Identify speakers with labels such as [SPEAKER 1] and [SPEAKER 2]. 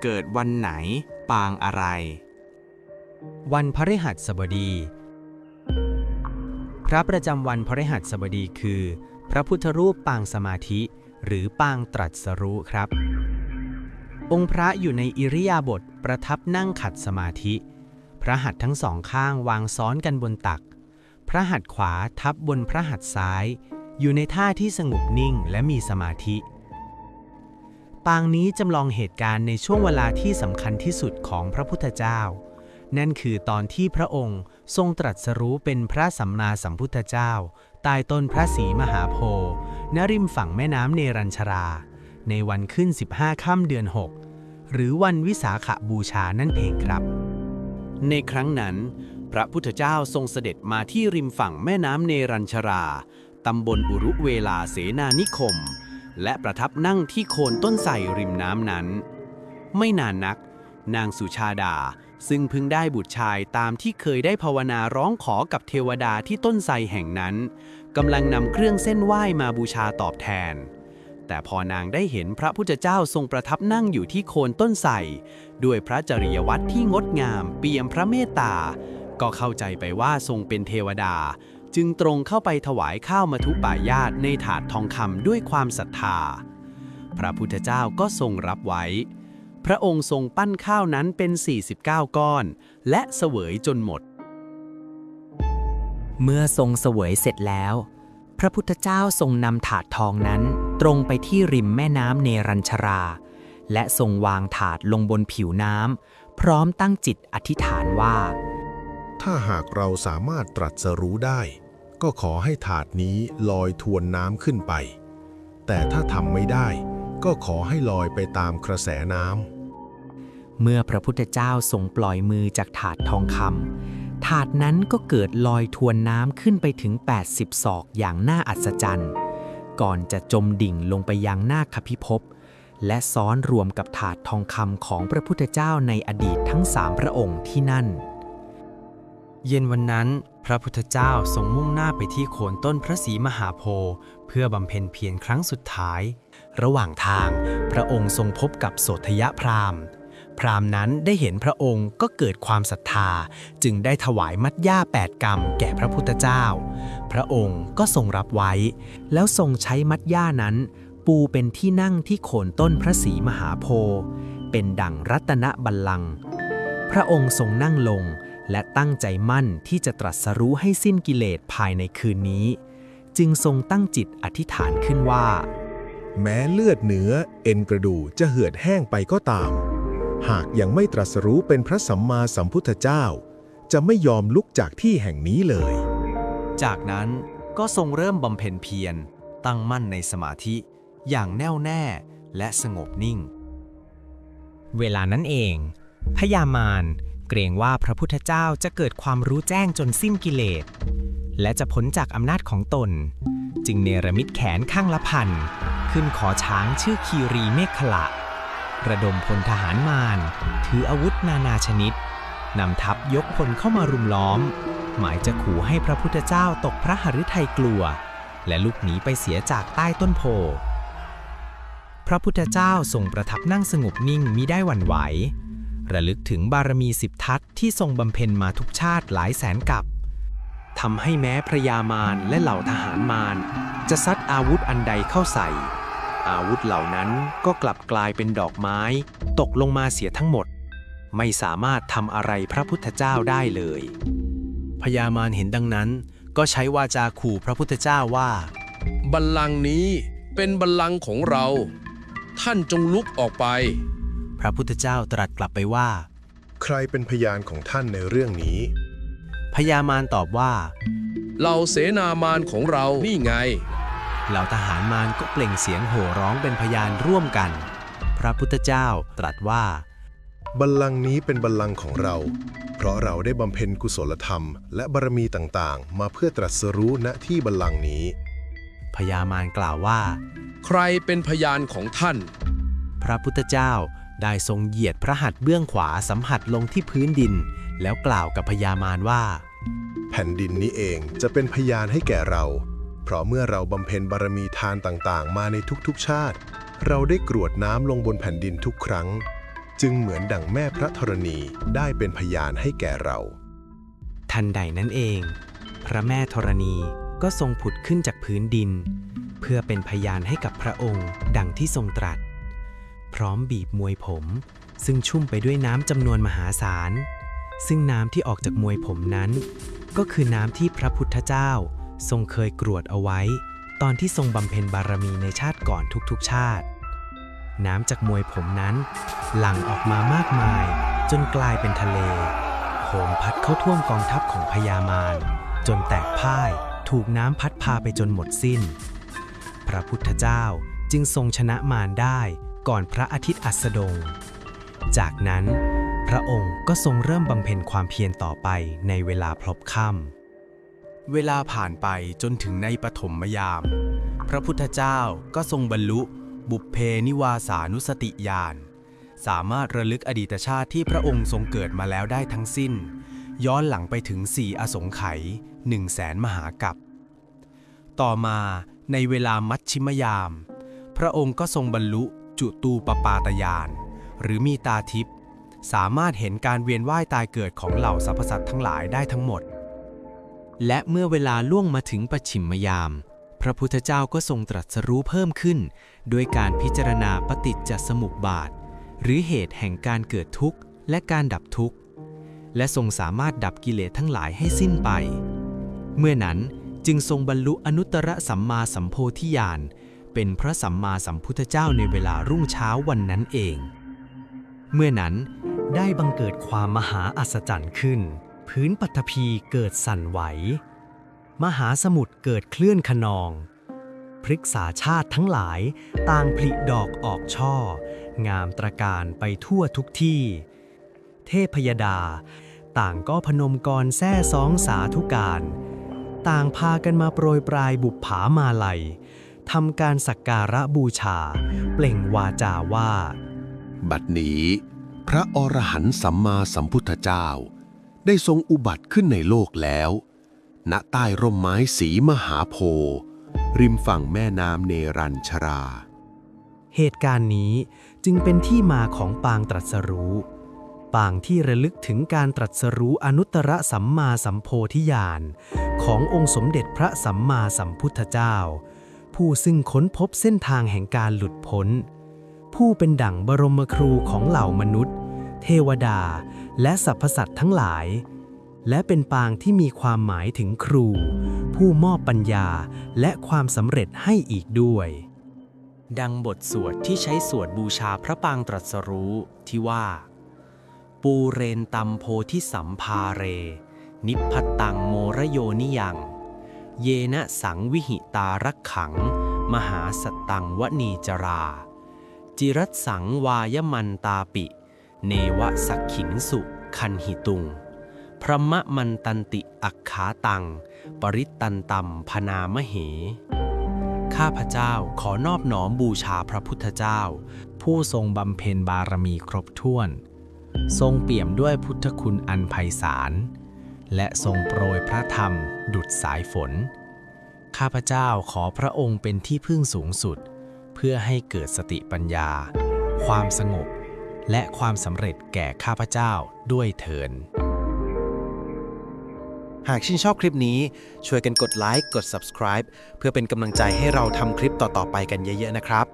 [SPEAKER 1] เกิดวันไหนปางอะไร
[SPEAKER 2] วันพฤหัสบดี พระประจำวันพฤหัสบดีคือ พระพุทธรูปปางสมาธิหรือปางตรัสรู้ครับ องค์พระอยู่ในอิริยาบถประทับนั่งขัดสมาธิ พระหัตถ์ทั้งสองข้างวางซ้อนกันบนตัก พระหัตถ์ขวาทับบนพระหัตถ์ซ้าย อยู่ในท่าที่สงบนิ่งและมีสมาธิ ปางนี้จำลองเหตุการณ์ในช่วงเวลาที่สำคัญที่สุดของพระพุทธเจ้า นั่นคือตอนที่พระองค์ทรงตรัสรู้เป็นพระสัมมาสัมพุทธเจ้าใต้ต้นพระศรีมหาโพธิ์ณริมฝั่งแม่น้ำเนรัญชราในวันขึ้น15 ค่ำเดือน 6 หรือวันวิสาขบูชานั่นเองครับ
[SPEAKER 1] ในครั้งนั้นพระพุทธเจ้าทรงเสด็จมาที่ริมฝั่งแม่น้ำเนรัญชราตำบลอุรุเวลาเสนานิคมและประทับนั่งที่โคนต้นไทรริมน้ำนั้นไม่นานนักนางสุชาดาซึ่งเพิ่งได้บุตรชายตามที่เคยได้ภาวนาร้องขอกับเทวดาที่ต้นไทรแห่งนั้นกำลังนำเครื่องเส้นไหว้มาบูชาตอบแทนแต่พอนางได้เห็นพระพุทธเจ้าทรงประทับนั่งอยู่ที่โคนต้นไทรด้วยพระจริยวัตรที่งดงามเปี่ยมพระเมตตาก็เข้าใจไปว่าทรงเป็นเทวดาจึงตรงเข้าไปถวายข้าวมัทุปายาตในถาดทองคำด้วยความศรัทธาพระพุทธเจ้าก็ทรงรับไว้พระองค์ทรงปั้นข้าวนั้นเป็น49 ก้อนและเสวยจนหมด
[SPEAKER 2] เมื่อทรงเสวยเสร็จแล้วพระพุทธเจ้าทรงนำถาดทองนั้นตรงไปที่ริมแม่น้ำเนรัญชราและทรงวางถาดลงบนผิวน้ำพร้อมตั้งจิตอธิษฐานว่า
[SPEAKER 3] ถ้าหากเราสามารถตรัสรู้ได้ก็ขอให้ถาดนี้ลอยทวนน้ำขึ้นไปแต่ถ้าทำไม่ได้ก็ขอให้ลอยไปตามกระแสน้ำ
[SPEAKER 2] เมื่อพระพุทธเจ้าทรงปล่อยมือจากถาดทองคำถาดนั้นก็เกิดลอยทวนน้ำขึ้นไปถึง80 ศอกอย่างน่าอัศจรรย์ก่อนจะจมดิ่งลงไปยังนาคพิภพและซ้อนรวมกับถาดทองคำของพระพุทธเจ้าในอดีตทั้ง3 พระองค์ที่นั่นเย็นวันนั้นพระพุทธเจ้าทรงมุ่งหน้าไปที่โคนต้นพระศรีมหาโพธิ์เพื่อบำเพ็ญเพียรครั้งสุดท้ายระหว่างทางพระองค์ทรงพบกับโสธยพราหมณ์พราหมณ์นั้นได้เห็นพระองค์ก็เกิดความศรัทธาจึงได้ถวายมัดย่า8 กำแก่พระพุทธเจ้าพระองค์ก็ทรงรับไว้แล้วทรงใช้มัดย่านั้นปูเป็นที่นั่งที่โคนต้นพระศรีมหาโพธิ์เป็นดั่งรัตนบัลลังก์พระองค์ทรงนั่งลงและตั้งใจมั่นที่จะตรัสรู้ให้สิ้นกิเลสภายในคืนนี้จึงทรงตั้งจิตอธิษฐานขึ้นว่า
[SPEAKER 3] แม้เลือดเนื้อเอ็นกระดูกจะเหือดแห้งไปก็ตามหากยังไม่ตรัสรู้เป็นพระสัมมาสัมพุทธเจ้าจะไม่ยอมลุกจากที่แห่งนี้เลย
[SPEAKER 1] จากนั้นก็ทรงเริ่มบำเพ็ญเพียรตั้งมั่นในสมาธิอย่างแน่วแน่และสงบนิ่ง
[SPEAKER 2] เวลานั้นเองพญามารเกรงว่าพระพุทธเจ้าจะเกิดความรู้แจ้งจนสิ้นกิเลสและจะพ้นจากอำนาจของตนจึงเนรมิตแขนข้างละพันขึ้นขอช้างชื่อคีรีเมขละระดมพลทหารมารถืออาวุธนานาชนิดนำทัพยกพลเข้ามารุมล้อมหมายจะขู่ให้พระพุทธเจ้าตกพระหฤทัยกลัวและลุกหนีไปเสียจากใต้ต้นโพธิ์พระพุทธเจ้าทรงประทับนั่งสงบนิ่งมิได้หวั่นไหวระลึกถึงบารมี10 ทัศที่ทรงบำเพ็ญมาทุกชาติหลายแสนกับทำให้แม้พระยามารและเหล่าทหารมารจะซัดอาวุธอันใดเข้าใส่อาวุธเหล่านั้นก็กลับกลายเป็นดอกไม้ตกลงมาเสียทั้งหมดไม่สามารถทำอะไรพระพุทธเจ้าได้เลยพญามารเห็นดังนั้นก็ใช้วาจาขู่พระพุทธเจ้าว่า
[SPEAKER 4] บัลลังก์นี้เป็นบัลลังก์ของเราท่านจงลุกออกไป
[SPEAKER 1] พระพุทธเจ้าตรัสกลับไปว่า
[SPEAKER 3] ใครเป็นพยานของท่านในเรื่องนี้
[SPEAKER 1] พญามารตอบว่า
[SPEAKER 4] เหล่าเสนามารของเรานี่ไง
[SPEAKER 1] เหล่าทหารมารก็เปล่งเสียงโห่ร้องเป็นพยานร่วมกันพระพุทธเจ้าตรัสว่า
[SPEAKER 3] บัลลังก์นี้เป็นบัลลังก์ของเราเพราะเราได้บำเพ็ญกุศลธรรมและบารมีต่างๆมาเพื่อตรัสรู้ณที่บัลลังก์นี้
[SPEAKER 1] พญามารกล่าวว่า
[SPEAKER 4] ใครเป็นพยานของท่าน
[SPEAKER 1] พระพุทธเจ้าได้ทรงเหยียดพระหัตถ์เบื้องขวาสัมผัสลงที่พื้นดินแล้วกล่าวกับพญามารว่า
[SPEAKER 3] แผ่นดินนี้เองจะเป็นพยานให้แก่เราเพราะเมื่อเราบำเพ็ญบารมีทานต่างๆมาในทุกๆชาติเราได้กรวดน้ำลงบนแผ่นดินทุกครั้ง จึงเหมือนดั่งแม่พระธรณีได้เป็นพยานให้แก่เรา
[SPEAKER 2] ทันใดนั้นเอง พระแม่ธรณีก็ทรงผุดขึ้นจากพื้นดิน เพื่อเป็นพยานให้กับพระองค์ดังที่ทรงตรัส พร้อมบีบมวยผมซึ่งชุ่มไปด้วยน้ำจำนวนมหาศาล ซึ่งน้ำที่ออกจากมวยผมนั้น ก็คือน้ำที่พระพุทธเจ้าทรงเคยกรวดเอาไว้ ตอนที่ทรงบำเพ็ญบารมีในชาติก่อนทุกๆชาติ น้ำจากมวยผมนั้นหลั่งออกมามากมายจนกลายเป็นทะเลโหมพัดเข้าท่วมกองทัพของพญามารจนแตกพ่ายถูกน้ำพัดพาไปจนหมดสิ้น พระพุทธเจ้าจึงทรงชนะมารได้ก่อนพระอาทิตย์อัสดง จากนั้นพระองค์ก็ทรงเริ่มบำเพ็ญความเพียรต่อไปในเวลาพลบค่ำเวลาผ่านไปจนถึงในปฐมยาม พระพุทธเจ้าก็ทรงบรรลุบุพเพนิวาสานุสติญาณสามารถระลึกอดีตชาติที่พระองค์ทรงเกิดมาแล้วได้ทั้งสิ้นย้อนหลังไปถึง4 อสงไขย 100,000 มหากัปต่อมาในเวลามัชชิมยาม พระองค์ก็ทรงบรรลุจุตูปปาตญาณหรือมีตาทิพย์สามารถเห็นการเวียนว่ายตายเกิดของเหล่าสรรพสัตว์ทั้งหลายได้ทั้งหมดและเมื่อเวลาล่วงมาถึงปัจฉิมยามพระพุทธเจ้าก็ทรงตรัสรู้เพิ่มขึ้นด้วยการพิจารณาปฏิจจสมุปบาทหรือเหตุแห่งการเกิดทุกข์และการดับทุกข์และทรงสามารถดับกิเลสทั้งหลายให้สิ้นไปเมื่อนั้นจึงทรงบรรลุอนุตตรสัมมาสัมโพธิญาณเป็นพระสัมมาสัมพุทธเจ้าในเวลารุ่งเช้าวันนั้นเองเมื่อนั้นได้บังเกิดความมหาอัศจรรย์ขึ้นพื้นปฐพีเกิดสั่นไหวมหาสมุทรเกิดเคลื่อนคะนองพฤกษาชาติทั้งหลายต่างผลิดอกออกช่องามตระการไปทั่วทุกที่เทพยดาต่างก็พนมกรแซ่ซ้องสาธุการต่างพากันมาโปรยปลายบุปผามาลัยทำการสักการะบูชาเปล่งวาจาว่า
[SPEAKER 5] บัดนี้พระอรหันต์สัมมาสัมพุทธเจ้าได้ทรงอุบัติขึ้นในโลกแล้วณใต้ร่มไม้สีมหาโพธิ์ริมฝั่งแม่น้ำเนรัญชรา
[SPEAKER 2] เหตุการณ์นี้จึงเป็นที่มาของปางตรัสรู้ปางที่ระลึกถึงการตรัสรู้อนุตตรสัมมาสัมโพธิญาณขององค์สมเด็จพระสัมมาสัมพุทธเจ้าผู้ซึ่งค้นพบเส้นทางแห่งการหลุดพ้นผู้เป็นดั่งบรมครูของเหล่ามนุษย์เทวดาและสรรพสัตว์ทั้งหลายและเป็นปางที่มีความหมายถึงครูผู้มอบปัญญาและความสำเร็จให้อีกด้วยดังบทสวดที่ใช้สวดบูชาพระปางตรัสรู้ที่ว่าปูเรนตัมโพธิสัมภาเรนิพพตังโมระโยนิยังเยนะสังวิหิตารักขังมหาสตังวณีจราจิรัตสังวายมันตาปิเนวะสักขินสุคันหิตุงพระมะมันตันติอักขาตังปริตตันตัมพนามเหข้าพเจ้าขอนอบน้อมบูชาพระพุทธเจ้าผู้ทรงบำเพ็ญบารมีครบถ้วนทรงเปี่ยมด้วยพุทธคุณอันไพศาลและทรงโปรยพระธรรมดุจสายฝนข้าพเจ้าขอพระองค์เป็นที่พึ่งสูงสุดเพื่อให้เกิดสติปัญญาความสงบและความสำเร็จแก่ข้าพเจ้าด้วยเถิดหากชื่นชอบคลิปนี้ช่วยกันกดไลค์กด Subscribe เพื่อเป็นกำลังใจให้เราทำคลิปต่อๆไปกันเยอะๆนะครับ